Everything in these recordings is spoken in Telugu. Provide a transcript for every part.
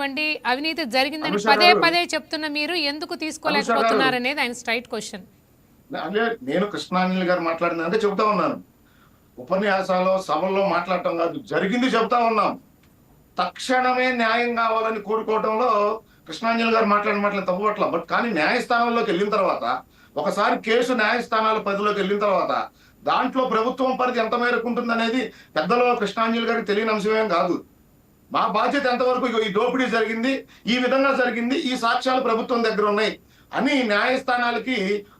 కానివ్వండి అవినీతి జరిగిందని అనుష పదే గారు పదే చెప్తున్న మీరు ఎందుకు అనుష గారు తీసుకోలేకపోతున్నారు అనేది ఆయన స్ట్రైట్ క్వశ్చన్. అంటే నేను కృష్ణాంజలి గారు మాట్లాడిందంటే చెబుతా ఉన్నాను. ఉపన్యాసాల్లో సభల్లో మాట్లాడటం కాదు, జరిగింది చెబుతా ఉన్నాం. తక్షణమే న్యాయం కావాలని కోరుకోవటంలో కృష్ణాంజలి గారు మాట్లాడిన మాటలు తప్పుపట్ల. బట్ కానీ న్యాయస్థానంలోకి వెళ్ళిన తర్వాత, ఒకసారి కేసు న్యాయస్థానాల పరిధిలోకి వెళ్ళిన తర్వాత దాంట్లో ప్రభుత్వం పరిధి ఎంత మేరకు ఉంటుంది అనేది పెద్దలో కృష్ణాంజలి గారికి తెలియని అంశమేం కాదు. మా బాధ్యత ఎంతవరకు ఈ దోపిడీ జరిగింది, ఈ విధంగా జరిగింది, ఈ సాక్ష్యాలు ప్రభుత్వం దగ్గర ఉన్నాయి అని న్యాయస్థానాలకి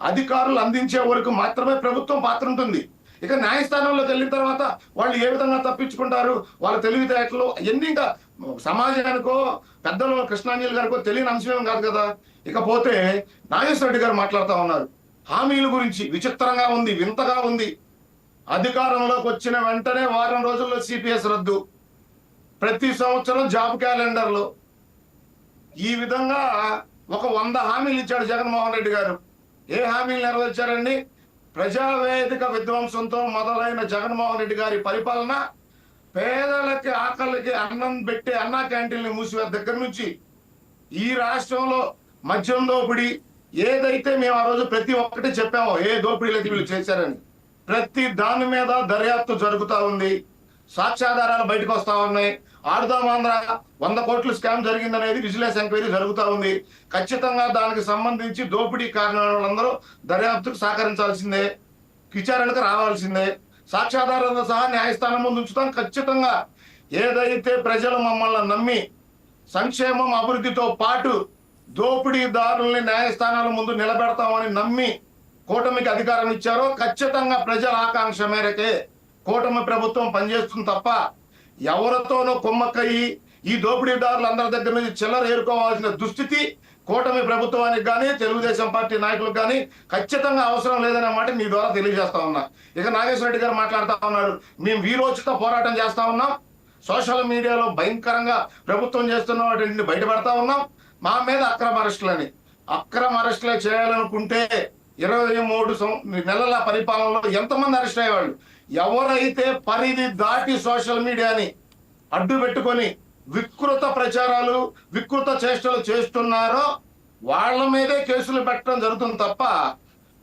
అధికారులు అందించే వరకు మాత్రమే ప్రభుత్వం పాత్ర ఉంటుంది. ఇక న్యాయస్థానంలోకి వెళ్ళిన తర్వాత వాళ్ళు ఏ విధంగా తప్పించుకుంటారు, వాళ్ళ తెలివితేటలు ఎన్ని ఇంకా సమాజానికో పెద్దలు కృష్ణాంజలి గారికో తెలియని అంశమేం కాదు కదా. ఇకపోతే నాగేశ్వర రెడ్డి గారు మాట్లాడుతూ ఉన్నారు హామీల గురించి. విచిత్రంగా ఉంది, వింతగా ఉంది. అధికారంలోకి వచ్చిన వెంటనే వారం రోజుల్లో సిపిఎస్ రద్దు, ప్రతి సంవత్సరం జాబ్ క్యాలెండర్లు, ఈ విధంగా ఒక 100 హామీలు ఇచ్చాడు జగన్మోహన్ రెడ్డి గారు. ఏ హామీలు నెరవేర్చారండి? ప్రజావేదిక విధ్వంసంతో మొదలైన జగన్మోహన్ రెడ్డి గారి పరిపాలన పేదలకి ఆకలికి అన్నం పెట్టే అన్నా క్యాంటీన్లు మూసివేత దగ్గర నుంచి ఈ రాష్ట్రంలో మద్యం దోపిడీ ఏదైతే మేము ఆ రోజు ప్రతి ఒక్కటి చెప్పామో, ఏ దోపిడీలకి వీళ్ళు చేశారని, ప్రతి దాని మీద దర్యాప్తు జరుగుతూ ఉంది. సాక్ష్యాధారాలు బయటకు వస్తా ఉన్నాయి. ఆడుదామాంధ్ర 100 కోట్లు స్కామ్ జరిగిందనేది విజిలెన్స్ ఎంక్వైరీ జరుగుతూ ఉంది. ఖచ్చితంగా దానికి సంబంధించి దోపిడీ కారణాలందరూ దర్యాప్తుకు సహకరించాల్సిందే, విచారణకు రావాల్సిందే. సాక్ష్యాధారాలతో సహా న్యాయస్థానం ముందు ఉంచుతాం ఖచ్చితంగా. ఏదైతే ప్రజలు మమ్మల్ని నమ్మి సంక్షేమం అభివృద్ధితో పాటు దోపిడీదారుల్ని న్యాయస్థానాల ముందు నిలబెడతామని నమ్మి కూటమికి అధికారం ఇచ్చారో ఖచ్చితంగా ప్రజల ఆకాంక్ష మేరకే కూటమి ప్రభుత్వం పనిచేస్తుంది తప్ప ఎవరితోనో కొమ్మక్కయి ఈ దోపిడీదారులందరి దగ్గర నుంచి చిల్లర ఏరుకోవాల్సిన దుస్థితి కూటమి ప్రభుత్వానికి కానీ తెలుగుదేశం పార్టీ నాయకులకు కానీ ఖచ్చితంగా అవసరం లేదనే మాట మీ ద్వారా తెలియజేస్తా ఉన్నా. ఇక నాగేశ్వర రెడ్డి గారు మాట్లాడుతూ ఉన్నారు, మేము వీరోచిత పోరాటం చేస్తా ఉన్నాం, సోషల్ మీడియాలో భయంకరంగా ప్రభుత్వం చేస్తున్న వాటిని బయటపడతా ఉన్నాం, మా మీద అక్రమ అరెస్టులని. అక్రమ అరెస్టులే చేయాలనుకుంటే 23 నెలల పరిపాలనలో ఎంతమంది అరెస్ట్ అయ్యేవాళ్ళు? ఎవరైతే పరిధి దాటి సోషల్ మీడియాని అడ్డు పెట్టుకొని వికృత ప్రచారాలు వికృత చేష్టలు చేస్తున్నారో వాళ్ళ మీదే కేసులు పెట్టడం జరుగుతుంది తప్ప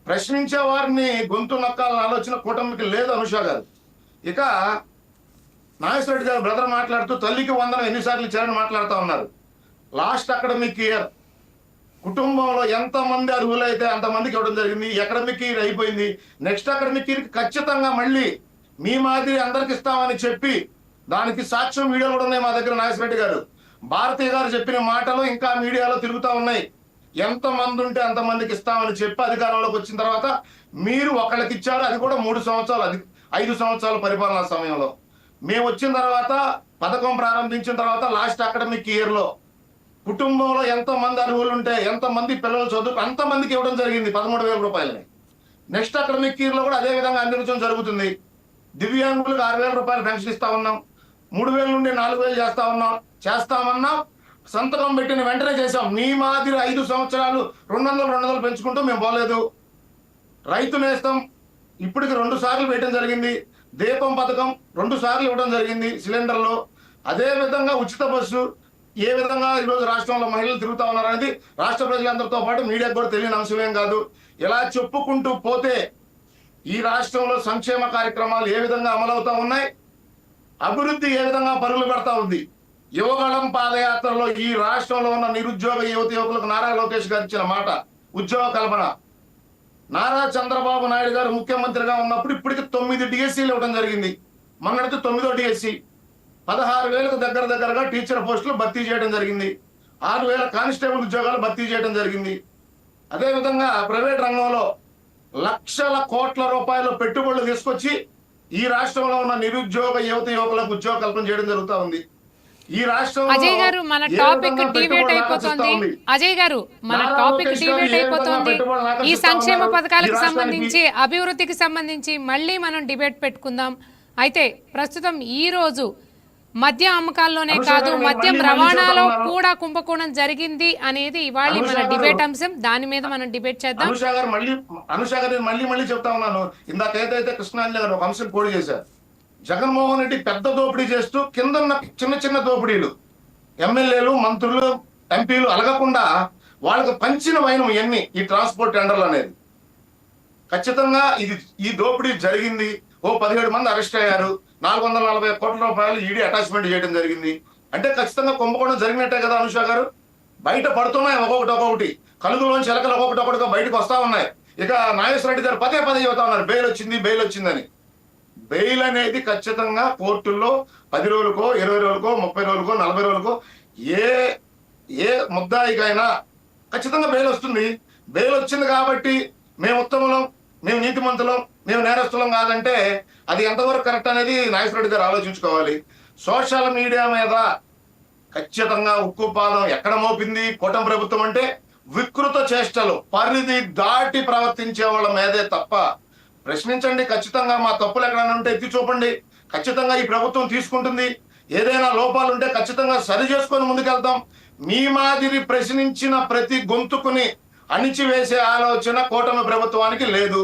ప్రశ్నించే వారిని గొంతు నొక్కాలని ఆలోచన కూటమికి లేదు. అనుష గారు ఇక నాగేశ్వర రెడ్డి గారు బ్రదర్ మాట్లాడుతూ తల్లికి వందనం ఎన్నిసార్లు ఇచ్చారని మాట్లాడుతూ ఉన్నారు. లాస్ట్ అకాడమిక్ ఇయర్ కుటుంబంలో ఎంతమంది అర్హులైతే అంతమందికి ఇవ్వడం జరిగింది. అకాడమిక్ ఇయర్ అయిపోయింది. నెక్స్ట్ అకాడమిక్ ఇయర్కి ఖచ్చితంగా మళ్ళీ మీ మాదిరి అందరికి ఇస్తామని చెప్పి దానికి సాక్ష్యం వీడియోలు కూడా ఉన్నాయి మా దగ్గర. నాగేశ్వర రెడ్డి గారు, భారతీయ గారు చెప్పిన మాటలు ఇంకా మీడియాలో తిరుగుతూ ఉన్నాయి. ఎంతమంది ఉంటే అంతమందికి ఇస్తామని చెప్పి అధికారంలోకి వచ్చిన తర్వాత మీరు ఒకళ్ళకి ఇచ్చారు, అది కూడా 3 సంవత్సరాలు, అది 5 సంవత్సరాల పరిపాలనా సమయంలో. మేము వచ్చిన తర్వాత పథకం ప్రారంభించిన తర్వాత లాస్ట్ అకాడమిక్ ఇయర్ లో కుటుంబంలో ఎంతమంది అర్హులు ఉంటే ఎంతమంది పిల్లలు చదువు అంతమందికి ఇవ్వడం జరిగింది 13,000 రూపాయలని. నెక్స్ట్ అకాడమిక్ ఇయర్ లో కూడా అదే విధంగా అందించడం జరుగుతుంది. దివ్యాంగులకు 6,000 రూపాయలు పెన్షన్ ఇస్తా ఉన్నాం, 3,000 నుండి 4,000 చేస్తామన్నా సంతకం పెట్టిన వెంటనే చేశాం. మీ మాదిరి 5 సంవత్సరాలు 200 పెంచుకుంటూ మేము పోలేదు. రైతు నేస్తం ఇప్పటికి 2 సార్లు వేయడం జరిగింది. దీపం పథకం 2 సార్లు ఇవ్వడం జరిగింది సిలిండర్లో. అదే విధంగా ఉచిత బస్సు ఏ విధంగా ఈరోజు రాష్ట్రంలో మహిళలు తిరుగుతా ఉన్నారు అనేది రాష్ట్ర ప్రజలందరితో పాటు మీడియాకు కూడా తెలియని అంశమేం కాదు. ఇలా చెప్పుకుంటూ పోతే ఈ రాష్ట్రంలో సంక్షేమ కార్యక్రమాలు ఏ విధంగా అమలవుతా ఉన్నాయి, అభివృద్ధి ఏ విధంగా పరుగులు పెడతా ఉంది. యువగళం పాదయాత్రలో ఈ రాష్ట్రంలో ఉన్న నిరుద్యోగ యువకులకు నారా లోకేష్ గారు ఇచ్చిన మాట ఉద్యోగ కల్పన. నారా చంద్రబాబు నాయుడు గారు ముఖ్యమంత్రిగా ఉన్నప్పుడు ఇప్పటికి 9 డిఎస్సీలు ఇవ్వడం జరిగింది. మొన్నటికి 9వ డిఎస్సీ 16,000కు దగ్గరగా టీచర్ పోస్టులు భర్తీ చేయడం జరిగింది. 6,000 కానిస్టేబుల్ ఉద్యోగాలు భర్తీ చేయడం జరిగింది. అదేవిధంగా ప్రైవేట్ రంగంలో లక్షల కోట్ల రూపాయల పెట్టుబడులు తీసుకొచ్చి ఈ రాష్ట్రంలో ఉన్న నిరుద్యోగ యువకులకు ఉద్యోగ కల్పన చేయడం జరుగుతూ ఉంది. ఈ రాష్ట్రంలో అజయ్ గారు మన టాపిక్ డిబేట్ అయిపోతుంది. అజయ్ గారు మన టాపిక్ డిబేట్ అయిపోతుంది. ఈ సంక్షేమ పథకాలకు సంబంధించి అభివృద్ధికి సంబంధించి మళ్ళీ మనం డిబేట్ పెట్టుకుందాం. అయితే ప్రస్తుతం ఈ రోజు మద్య అమ్మకాల్లోనే కాదు మద్యం రవాణాలో కూడా కుంభకోణం జరిగింది అనేది ఇవాళ మన డిబేట్ అంశం. దాని మీద మనం డిబేట్ చేద్దాం. అనుష గారు మళ్ళీ చెప్తా ఉన్నాను. ఇందాక ఏదైతే కృష్ణాంజలి గారు ఒక అంశం పోటీ చేశారు, జగన్మోహన్ రెడ్డి పెద్ద దోపిడీ చేస్తూ కింద చిన్న దోపిడీలు ఎమ్మెల్యేలు, మంత్రులు, ఎంపీలు అలగకుండా వాళ్ళకు పంచిన వైనం ఎన్ని ఈ ట్రాన్స్పోర్ట్ టెండర్లు అనేది. ఖచ్చితంగా ఈ దోపిడీ జరిగింది. 17 మంది అరెస్ట్ అయ్యారు. 440 కోట్ల రూపాయలు ఈడీ అటాచ్మెంట్ చేయడం జరిగింది. అంటే ఖచ్చితంగా కుంభకోణం జరిగినట్టే కదా అనుష గారు. బయట పడుతున్నాయి ఒక్కొక్కటి, కలుగులోంచి ఎలకలు ఒక్కొక్కటిగా బయటకు వస్తా ఉన్నాయి. ఇక నాగేశ్వర రెడ్డి గారు పదే చెబుతా ఉన్నారు బెయిల్ వచ్చిందని. బెయిల్ అనేది ఖచ్చితంగా కోర్టుల్లో 10 రోజులకో, 20 రోజులకో, 30 రోజులకో, 40 రోజులకో ఏ ముద్దాయికైనా ఖచ్చితంగా బెయిల్ వస్తుంది. బెయిల్ వచ్చింది కాబట్టి మేము ఉత్తములం, మేము నీతిమంతులం, మేము నేరస్తులం కాదంటే అది ఎంతవరకు కరెక్ట్ అనేది నాగేశ్వర రెడ్డి గారు ఆలోచించుకోవాలి. సోషల్ మీడియా మీద ఖచ్చితంగా ఉక్కుపాదం ఎక్కడ మోపింది కూటమి ప్రభుత్వం అంటే వికృత చేష్టలు, పరిధి దాటి ప్రవర్తించే వాళ్ళ మీదే తప్ప ప్రశ్నించండి. ఖచ్చితంగా మా తప్పులు ఎక్కడైనా ఉంటే ఎత్తి చూపండి. ఖచ్చితంగా ఈ ప్రభుత్వం తీసుకుంటుంది. ఏదైనా లోపాలు ఉంటే ఖచ్చితంగా సరి చేసుకొని ముందుకెళ్తాం. మీ మాదిరి ప్రశ్నించిన ప్రతి గొంతుకుని అణిచివేసే ఆలోచన కూటమి ప్రభుత్వానికి లేదు.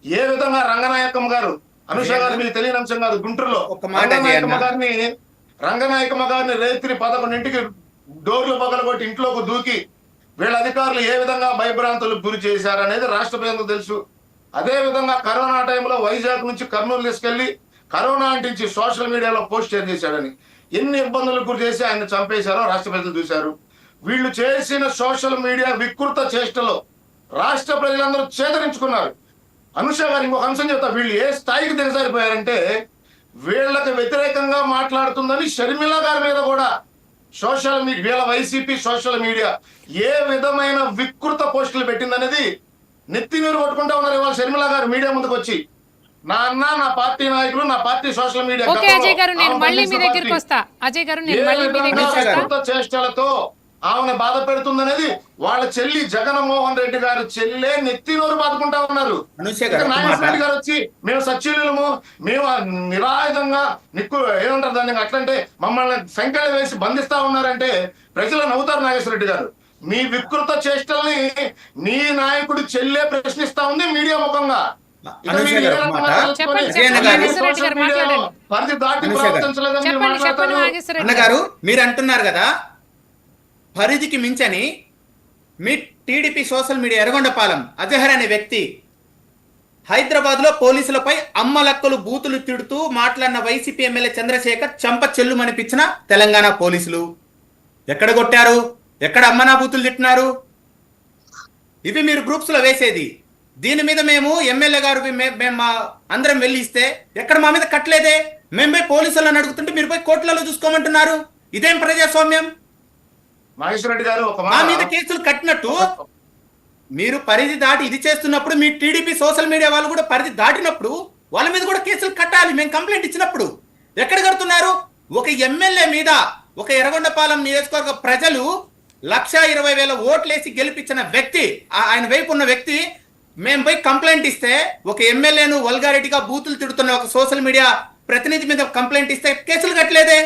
ఏ విధంగా రంగనాయకమ్మ గారు, అనుష గారు మీకు తెలియని అంశం కాదు, గుంటూరులో రంగనాయకమ్మ గారిని రేత్రి 11ంటికి డోర్లు పగలగొట్టి ఇంట్లోకి దూకి వీళ్ళ అధికారులు ఏ విధంగా భయభ్రాంతులకు గురి చేశారనేది రాష్ట్ర ప్రజలకు తెలుసు. అదే విధంగా కరోనా టైంలో వైజాగ్ నుంచి కర్నూలు తీసుకెళ్లి కరోనా అంటించి సోషల్ మీడియాలో పోస్ట్ షేర్ చేశాడని ఎన్ని ఇబ్బందులకు గురి చేసి ఆయన చంపేశారో రాష్ట్ర ప్రజలు చూశారు. వీళ్ళు చేసిన సోషల్ మీడియా వికృత చేష్టలో రాష్ట్ర ప్రజలందరూ చేదరించుకున్నారు. అనుష గారు ఇంకొక అంశం చెప్తా, వీళ్ళు ఏ స్థాయికి దిగజారిపోయారంటే వీళ్ళకి వ్యతిరేకంగా మాట్లాడుతుందని షర్మిల గారి మీద కూడా సోషల్ మీడియా, వీళ్ళ వైసీపీ సోషల్ మీడియా ఏ విధమైన వికృత పోస్టులు పెట్టిందనేది నెత్తి నీరు కొట్టుకుంటా ఉన్నారు. ఇవాళ షర్మిల గారు మీడియా ముందుకు వచ్చి నా అన్న, నా పార్టీ నాయకులు, నా పార్టీ సోషల్ మీడియా చేష్టలతో ఆమెను బాధ పెడుతుందనేది వాళ్ళ చెల్లి జగన్మోహన్ రెడ్డి గారు చెల్లె నెత్తి నోరు బాదుకుంటా ఉన్నారు. నాగేశ్వర రెడ్డి గారు వచ్చి మేము సచ్చీలము, మేము నిరాయుధంగా ఏమంటారు దాన్ని అట్లంటే మమ్మల్ని సంఖ్యలు వేసి బంధిస్తా ఉన్నారంటే ప్రజలు నవ్వుతారు. నాగేశ్వర రెడ్డి గారు మీ వికృత చేష్టల్ని మీ నాయకుడి చెల్లె ప్రశ్నిస్తా ఉంది మీడియా ముఖంగా. అన్నగారు మీరు అంటున్నారు కదా పరిధికి మించని మీ టీడీపీ సోషల్ మీడియా ఎర్రగొండపాలెం అజహర్ అనే వ్యక్తి హైదరాబాద్ లో పోలీసులపై అమ్మలక్కలు బూతులు తిడుతూ మాట్లాడిన వైసీపీ ఎమ్మెల్యే చంద్రశేఖర్ చంప చెల్లుమనిపించిన తెలంగాణ పోలీసులు ఎక్కడ కొట్టారు? ఎక్కడ అమ్మనా బూతులు తిట్టినారు? ఇవి మీరు గ్రూప్స్ లో వేసేది. దీని మీద మేము ఎమ్మెల్యే గారు మేము అందరం వెళ్ళి ఇస్తే ఎక్కడ మా మీద కట్టలేదే. మేము పోయి పోలీసులను అడుగుతుంటే మీరు పోయి కోర్టులలో చూసుకోమంటున్నారు. ఇదేం ప్రజాస్వామ్యం? నాగేశ్వర రెడ్డి గారు మా మీద కేసులు కట్టినట్టు మీరు పరిధి దాటి ఇది చేస్తున్నప్పుడు మీ టీడీపీ సోషల్ మీడియా వాళ్ళు కూడా పరిధి దాటినప్పుడు వాళ్ళ మీద కూడా కేసులు కట్టాలి. మేము కంప్లైంట్ ఇచ్చినప్పుడు ఎక్కడ కడుతున్నారు? ఒక ఎమ్మెల్యే మీద ఒక ఎర్రగొండపాలెం నియోజకవర్గ ప్రజలు 1,20,000 ఓట్లేసి గెలిపించిన వ్యక్తి, ఆయన వైపు ఉన్న వ్యక్తి మేము పోయి కంప్లైంట్ ఇస్తే ఒక ఎమ్మెల్యేను వల్గారిటీగా బూతులు తిడుతున్న ఒక సోషల్ మీడియా ప్రతినిధి మీద కంప్లైంట్ ఇస్తే కేసులు కట్టలేదే.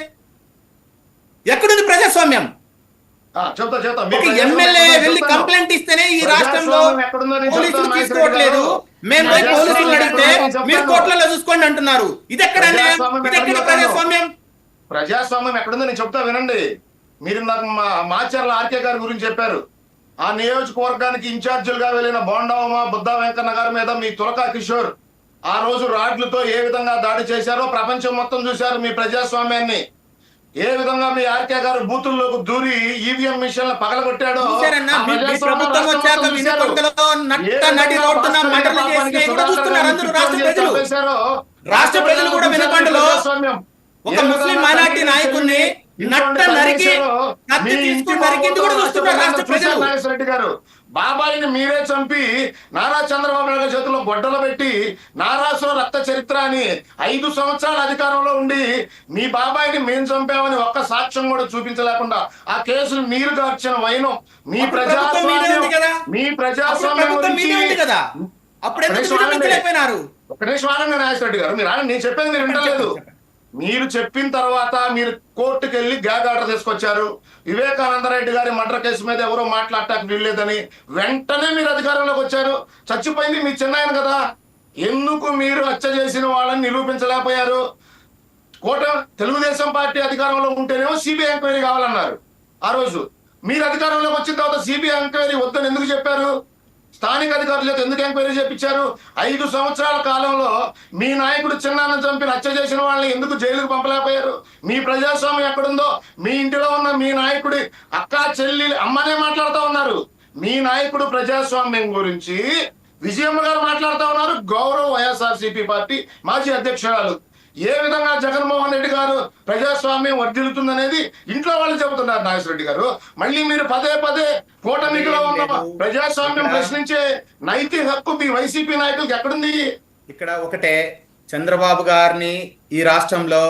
ఎక్కడుంది ప్రజాస్వామ్యం? ఒక ఎమ్మెల్యే వెళ్ళి కంప్లైంట్ ఇస్తేనే ఈ రాష్ట్రంలో పోలీసులు తీసుకోవట్లేదు. మేము పోయి పోలీసులు అడిగితే మీరు కోర్టులలో చూసుకోండి అంటున్నారు. ఇది ఎక్కడ ప్రజాస్వామ్యం? ప్రజాస్వామ్యం ఎక్కడుందో నేను చెప్తా వినండి. మీరు నాకు మాచర్ల ఆర్కే గారి గురించి చెప్పారు. ఆ నియోజకవర్గానికి ఇన్ఛార్జీలుగా వెళ్ళిన బోండావమ, బుద్ధా వెంకన్న గారి మీద మీ తులకా కిషోర్ ఆ రోజు రాడ్లతో ఏ విధంగా దాడి చేశారో ప్రపంచం మొత్తం చూశారు. మీ ప్రజాస్వామ్యాన్ని ఏ విధంగా మీ ఆర్కే గారు బూతుల్లోకి దూరి ఈవీఎం మిషన్లు పగలగొట్టాడో రాష్ట్ర ప్రజలు కూడా వినకొండలో ఒక ముస్లిం మైనార్టీ నాయకుడిని రెడ్డి గారు బాబాయిని మీరే చంపి నారా చంద్రబాబు నాయుడు చేతిలో గొడ్డలు పెట్టి నారాసుర రక్త చరిత్ర అని 5 సంవత్సరాల అధికారంలో ఉండి మీ బాబాయిని మేము చంపామని ఒక్క సాక్ష్యం కూడా చూపించలేకుండా ఆ కేసులు నీరు కార్చిన వైనం మీ ప్రజాస్వామ్యం ఒక నిమిషం ఆనంద నాగేశ్వర రెడ్డి గారు మీరు నేను చెప్పేది మీరు వింటలేదు. మీరు చెప్పిన తర్వాత మీరు కోర్టుకు వెళ్ళి గ్యాగ్ ఆర్డర్ తీసుకొచ్చారు. వివేకానంద రెడ్డి గారి మర్డర్ కేసు మీద ఎవరో మాట్లాడటానికి వీల్లేదని వెంటనే మీరు అధికారంలోకి వచ్చారు. చచ్చిపోయింది మీ చిన్నాయన కదా, ఎందుకు మీరు హత్య చేసిన వాళ్ళని నిరూపించలేకపోయారు? తెలుగుదేశం పార్టీ అధికారంలో ఉంటేనేమో సిబిఐ ఎంక్వైరీ కావాలన్నారు ఆ రోజు. మీరు అధికారంలోకి వచ్చిన తర్వాత సిబిఐ ఎంక్వైరీ వద్దని ఎందుకు చెప్పారు? స్థానిక అధికారుల చేత ఎందుకు ఎంక్వైరీ చేపించారు? 5 సంవత్సరాల కాలంలో మీ నాయకుడు చిన్నాన్న చంపి హత్య చేసిన వాళ్ళని ఎందుకు జైలుకు పంపలేకపోయారు? మీ ప్రజాస్వామ్యం ఎక్కడుందో? మీ ఇంటిలో ఉన్న మీ నాయకుడి అక్క చెల్లి అమ్మనే మాట్లాడుతూ ఉన్నారు. మీ నాయకుడు ప్రజాస్వామ్యం గురించి విజయమ్మ గారు మాట్లాడుతూ ఉన్నారు. గౌరవ వైఎస్ఆర్సీపీ పార్టీ మాజీ అధ్యక్షురాలు ఏ విధంగా జగన్మోహన్ రెడ్డి గారు ప్రజాస్వామ్యం వర్ధిల్లుతుందనేది ఇంట్లో వాళ్ళు చెబుతున్నారు. నాగేశ్వర రెడ్డి గారు మళ్ళీ మీరు పదే పదే కూటమిలో ఉన్న ప్రజాస్వామ్యం ప్రశ్నించే నైతిక హక్కు మీ వైసీపీ నాయకులకు ఎక్కడుంది? ఇక్కడ ఒకటే, చంద్రబాబు గారిని ఈ రాష్ట్రంలో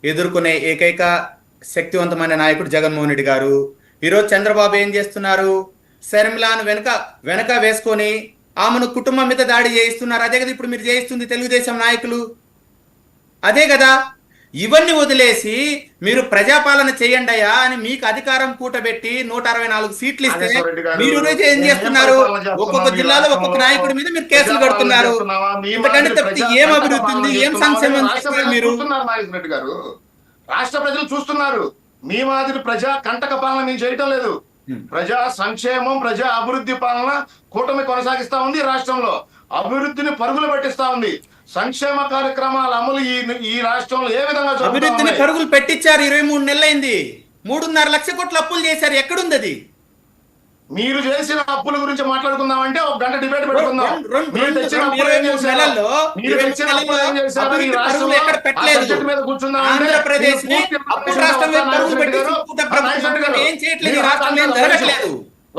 ఎదుర్కొనే ఏకైక శక్తివంతమైన నాయకుడు జగన్మోహన్ రెడ్డి గారు. ఈరోజు చంద్రబాబు ఏం చేస్తున్నారు? శర్మిలాను వెనక వేసుకొని ఆమెను కుటుంబం మీద దాడి చేయిస్తున్నారు. అదే కదా ఇప్పుడు మీరు చేయిస్తుంది తెలుగుదేశం నాయకులు, అదే కదా. ఇవన్నీ వదిలేసి మీరు ప్రజాపాలన చేయండియా అని మీకు అధికారం కూటబెట్టి 164 సీట్లు ఇస్తే మీరు ఏం చేస్తున్నారు? ఒక్కొక్క జిల్లాలో ఒక్కొక్క నాయకుడి మీద మీరు కేసులు కడుతున్నారు. ఇంతకంటే తప్పితే ఏం అభివృద్ధి ఉంది, ఏం సంక్షేమం మీరు? నాగేశ్వర రెడ్డి గారు, రాష్ట్ర ప్రజలు చూస్తున్నారు. మీ మాదిరి ప్రజా కంటక పాలన మేము చేయటం లేదు. ప్రజా సంక్షేమం, ప్రజా అభివృద్ధి పాలన కూటమి కొనసాగిస్తా ఉంది. రాష్ట్రంలో అభివృద్ధిని పరుగులు పెట్టిస్తా ఉంది. సంక్షేమ కార్యక్రమాల అమలు ఈ రాష్ట్రంలో ఏ విధంగా అభివృద్ధిని పరుగులు పెట్టించారు? 23 నెలలైంది. 3.5 లక్షల కోట్ల అప్పులు చేశారు. ఎక్కడుంది అది? మీరు చేసిన అప్పుల గురించి మాట్లాడుకుందామంటే ఒక గంట డిబేట్ పెట్టుకుందాం. ఆంధ్రప్రదేశ్ అప్పుల రాష్ట్రం పరుగులు పెట్టి ఏం చేయట్లేదు. రాష్ట్రం ఏం జరగట్లేదు.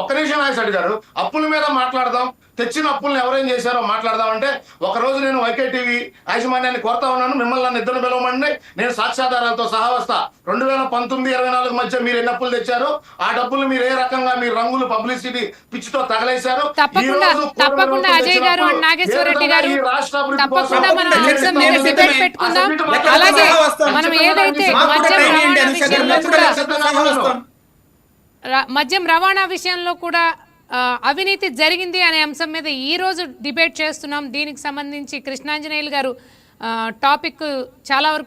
ఒక్క నిమిషం నాగేశ్వర గారు, అప్పుల మీద మాట్లాడదాం. తెచ్చిన అప్పులను ఎవరేం చేశారో మాట్లాడదాం అంటే, ఒక రోజు నేను వైకేటీవీ యాజమాన్యాన్ని కోరుతా ఉన్నాను, మిమ్మల్ని నన్ను ఇద్దరు పిలవమండి, నేను సాక్ష్యాధారాలతో సహా వస్తా. 2019-24 మధ్య మీరు ఎన్ని అప్పులు తెచ్చారు, ఆ డబ్బులు మీరు ఏ రకంగా మీరు రంగులు పబ్లిసిటీ పిచ్చితో తగలేశారు. తప్పకుండా అజయ్ గారు అండ్ నాగేశ్వర రెడ్డి గారు తప్పకుండా మనం అంశం మీద డిబేట్ పెట్టుకుందాం. అలాగే మనం ఏదైతే మద్యం రవాణా విషయంలో కూడా అవినీతి జరిగింది అనే అంశం మీద ఈ రోజు డిబేట్ చేస్తున్నాం. దీనికి సంబంధించి కృష్ణాంజనేయులు గారు టాపిక్ చాలా వరకు